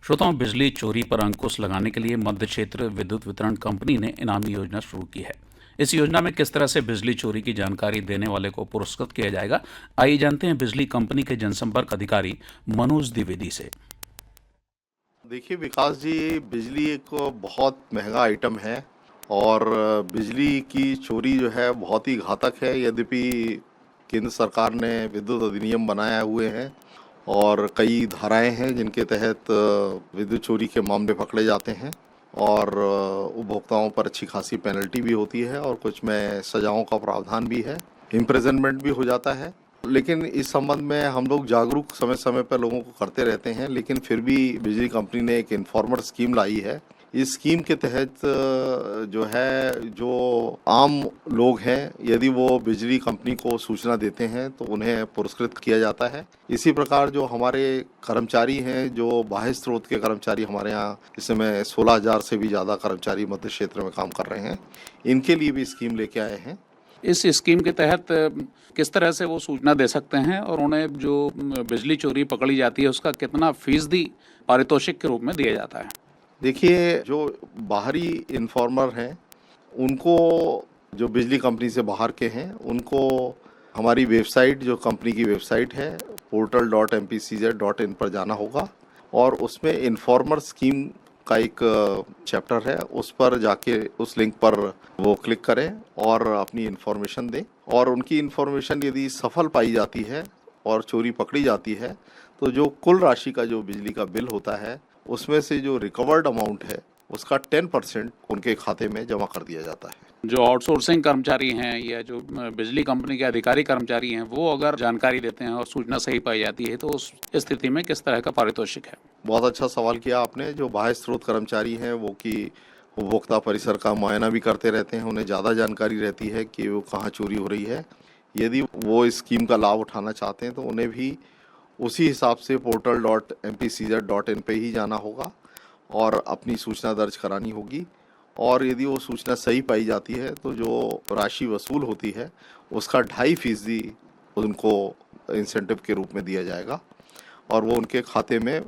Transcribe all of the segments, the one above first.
श्रोताओं, बिजली चोरी पर अंकुश लगाने के लिए मध्य क्षेत्र विद्युत वितरण कंपनी ने इनामी योजना शुरू की है। इस योजना में किस तरह से बिजली चोरी की जानकारी देने वाले को पुरस्कृत किया जाएगा, आइए जानते हैं बिजली कंपनी के जनसंपर्क अधिकारी मनोज द्विवेदी से। देखिए विकास जी, बिजली एक बहुत महंगा आइटम है और बिजली की चोरी जो है बहुत ही घातक है। यद्यपि केंद्र सरकार ने विद्युत अधिनियम बनाए हुए हैं और कई धाराएं हैं जिनके तहत विद्युत चोरी के मामले पकड़े जाते हैं और उपभोक्ताओं पर अच्छी खासी पेनल्टी भी होती है और कुछ में सजाओं का प्रावधान भी है, इम्प्रिजनमेंट भी हो जाता है। लेकिन इस संबंध में हम लोग जागरूक समय समय पर लोगों को करते रहते हैं, लेकिन फिर भी बिजली कंपनी ने एक इन्फॉर्मर स्कीम लाई है। इस स्कीम के तहत जो है, जो आम लोग हैं, यदि वो बिजली कंपनी को सूचना देते हैं तो उन्हें पुरस्कृत किया जाता है। इसी प्रकार जो हमारे कर्मचारी हैं, जो बाह्य स्रोत के कर्मचारी हमारे यहाँ इस समय 16,000 से भी ज़्यादा कर्मचारी मध्य क्षेत्र में काम कर रहे हैं, इनके लिए भी स्कीम लेके आए हैं। इस स्कीम के तहत किस तरह से वो सूचना दे सकते हैं और उन्हें जो बिजली चोरी पकड़ी जाती है उसका कितना फीसदी पारितोषिक के रूप में दिया जाता है? देखिए, जो बाहरी इन्फॉर्मर हैं, उनको, जो बिजली कंपनी से बाहर के हैं, उनको हमारी वेबसाइट, जो कंपनी की वेबसाइट है portal.mpcz.in पर जाना होगा और उसमें इन्फॉर्मर स्कीम का एक चैप्टर है, उस पर जाके उस लिंक पर वो क्लिक करें और अपनी इन्फॉर्मेशन दें। और उनकी इन्फॉर्मेशन यदि सफल पाई जाती है और चोरी पकड़ी जाती है तो जो कुल राशि का जो बिजली का बिल होता है, उसमें से जो रिकवर्ड अमाउंट है उसका 10% उनके खाते में जमा कर दिया जाता है। जो आउटसोर्सिंग कर्मचारी हैं या जो बिजली कंपनी के अधिकारी कर्मचारी हैं, वो अगर जानकारी देते हैं और सूचना सही पाई जाती है तो उस स्थिति में किस तरह का पारितोषिक है? बहुत अच्छा सवाल किया आपने। जो बाह्य स्रोत कर्मचारी हैं वो कि उपभोक्ता परिसर का मुआयना भी करते रहते हैं, उन्हें ज़्यादा जानकारी रहती है कि वो कहाँ चोरी हो रही है। यदि वो इस स्कीम का लाभ उठाना चाहते हैं तो उन्हें भी उसी हिसाब से portal.mpcz.in पे ही जाना होगा और अपनी सूचना दर्ज करानी होगी। और यदि वो सूचना सही पाई जाती है तो जो राशि वसूल होती है उसका 2.5% उनको इंसेंटिव के रूप में दिया जाएगा और वो उनके खाते में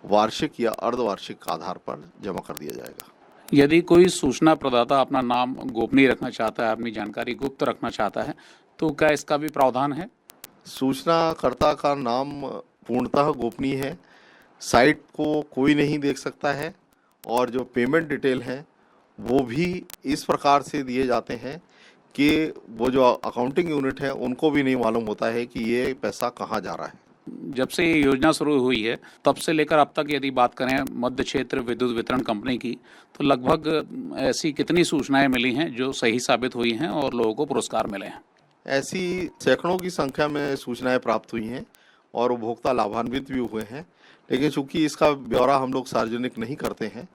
वार्षिक या अर्धवार्षिक आधार पर जमा कर दिया जाएगा। यदि कोई सूचना प्रदाता अपना नाम गोपनीय रखना चाहता है, अपनी जानकारी गुप्त रखना चाहता है, तो क्या इसका भी प्रावधान है? सूचनाकर्ता का नाम पूर्णतः गोपनीय है, साइट को कोई नहीं देख सकता है और जो पेमेंट डिटेल है वो भी इस प्रकार से दिए जाते हैं कि वो जो अकाउंटिंग यूनिट है उनको भी नहीं मालूम होता है कि ये पैसा कहाँ जा रहा है। जब से ये योजना शुरू हुई है तब से लेकर अब तक यदि बात करें मध्य क्षेत्र विद्युत वितरण कंपनी की, तो लगभग ऐसी कितनी सूचनाएं मिली हैं जो सही साबित हुई हैं और लोगों को पुरस्कार मिले हैं? ऐसी सैकड़ों की संख्या में सूचनाएं प्राप्त हुई हैं और उपभोक्ता लाभान्वित भी हुए हैं, लेकिन चूंकि इसका ब्यौरा हम लोग सार्वजनिक नहीं करते हैं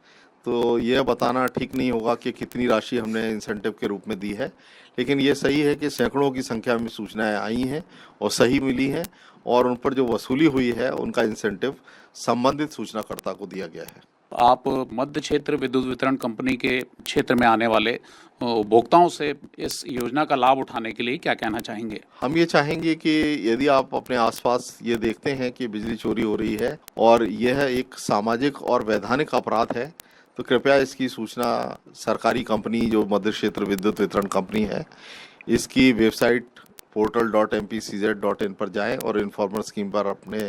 तो यह बताना ठीक नहीं होगा कि कितनी राशि हमने इंसेंटिव के रूप में दी है। लेकिन ये सही है कि सैकड़ों की संख्या में सूचनाएं आई हैं और सही मिली हैं और उन पर जो वसूली हुई है उनका इंसेंटिव संबंधित सूचनाकर्ता को दिया गया है। आप मध्य क्षेत्र विद्युत वितरण कंपनी के क्षेत्र में आने वाले उपभोक्ताओं से इस योजना का लाभ उठाने के लिए क्या कहना चाहेंगे? हम ये चाहेंगे कि यदि आप अपने आसपास ये देखते हैं कि बिजली चोरी हो रही है और यह एक सामाजिक और वैधानिक अपराध है, तो कृपया इसकी सूचना सरकारी कंपनी, जो मध्य क्षेत्र विद्युत वितरण कंपनी है, इसकी वेबसाइट portal.mpcz.in पर जाएं और इन्फॉर्मर स्कीम पर अपने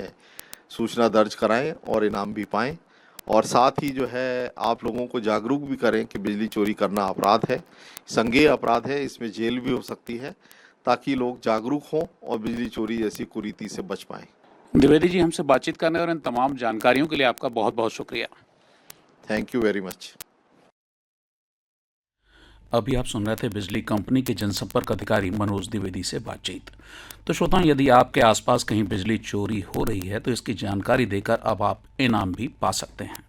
सूचना दर्ज कराएं और इनाम भी पाएं। और साथ ही जो है, आप लोगों को जागरूक भी करें कि बिजली चोरी करना अपराध है, संज्ञेय अपराध है, इसमें जेल भी हो सकती है, ताकि लोग जागरूक हों और बिजली चोरी जैसी कुरीति से बच पाएं। द्विवेदी जी, हमसे बातचीत करने और इन तमाम जानकारियों के लिए आपका बहुत बहुत शुक्रिया। Thank you very much. अभी आप सुन रहे थे बिजली कंपनी के जनसंपर्क अधिकारी मनोज द्विवेदी से बातचीत। तो श्रोताओं, यदि आपके आसपास कहीं बिजली चोरी हो रही है तो इसकी जानकारी देकर अब आप इनाम भी पा सकते हैं।